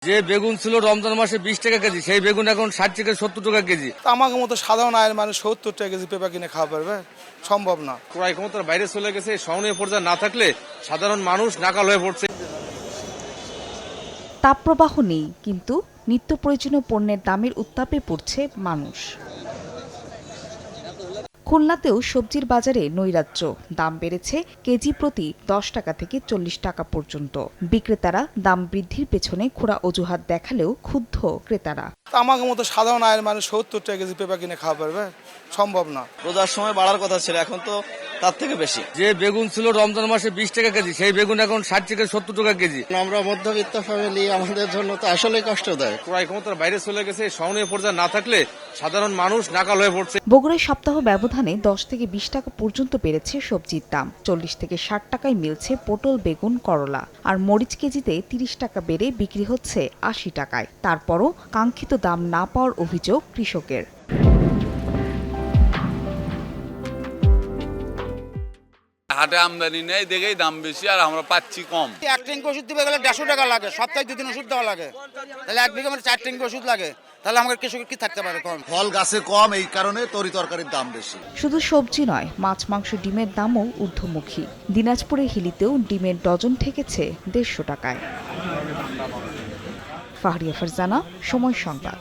যে বেগুন ছিল রমজান মাসে 20 টাকা কেজি, সেই বেগুন এখন 60 থেকে 70 টাকা কেজি। আমাকে মতো সাধারণ আয়ের মানুষ 70 টাকা কেজি পেঁপা কিনে খাওয়া পারবে? সম্ভব না। ক্রয় ক্ষমতার বাইরে চলে গেছে। সহনীয় পর্যায়ে না থাকলে সাধারণ মানুষ নাকাল হয়ে পড়ছে। তাপপ্রবাহ নেই, কিন্তু নিত্য প্রয়োজনীয় পণ্যের দামের উত্তাপে পড়ছে মানুষ। খুলনাতেও সবজির বাজারে নৈরাজ্য। দাম বেড়েছে কেজি প্রতি 10 টাকা থেকে 40 টাকা পর্যন্ত। বিক্রেতারা দাম বৃদ্ধির পেছনে খোঁড়া অজুহাত দেখালেও ক্ষুব্ধ ক্রেতারা। আমাকে মতো সাধারণ আয়ের মানুষ 70 টাকা কেজি পেঁপা কিনে খাওয়া পারবে? সম্ভব না। রোজার সময় বাড়ার কথা ছিল, এখন তো তার থেকে বেশি। যে বেগুন ছিল রমজান মাসে 20 টাকা কেজি, সেই বেগুন এখন 60 থেকে 70 টাকা কেজি। আমরা মধ্যবিত্ত ফ্যামিলি, আমাদের জন্য তো আসলেই কষ্টদায়ক। ক্রয় ক্ষমতার বাইরে চলে গেছে। সহনীয় পর্যায়ে না থাকলে সাধারণ মানুষ নাকাল হয়ে পড়ছে। বগুড়ায় সপ্তাহ ব্যবধানে 10 থেকে 20 টাকা পর্যন্ত বেড়েছে সবজির দাম। 40 থেকে 60 টাকায় মিলছে পটল, বেগুন, করলা। আর মরিচ কেজিতে 30 টাকা বেড়ে বিক্রি হচ্ছে 80 টাকায়। তারপরও কাঙ্ক্ষিত দাম না পাওয়ার অভিযোগ কৃষকের। হাটে আমদানি নেই দেখেই দাম বেশি, আর আমরা পাচ্ছি কম। এক ট্যাঙ্ক ওষুধ দিতে গেলে 150 টাকা লাগে, সপ্তাহে 2 দিন ওষুধ দেওয়া লাগে। তাহলে এক বিঘা মানে 4 ট্যাঙ্ক ওষুধ লাগে। তাহলে আমাদের কৃষকের কি থাকতে পারে কম? ফল গাছে কম, এই কারণে তরি তরকারির দাম বেশি। শুধু সবজি নয়, মাছ, মাংস, ডিমের দামও ঊর্ধ্বমুখী। দিনাজপুরের হিলিতেও ডিমের ডজন ঠেকেছে 150 টাকায়। ফাহরিয়া ফারজানা, সময় সংবাদ।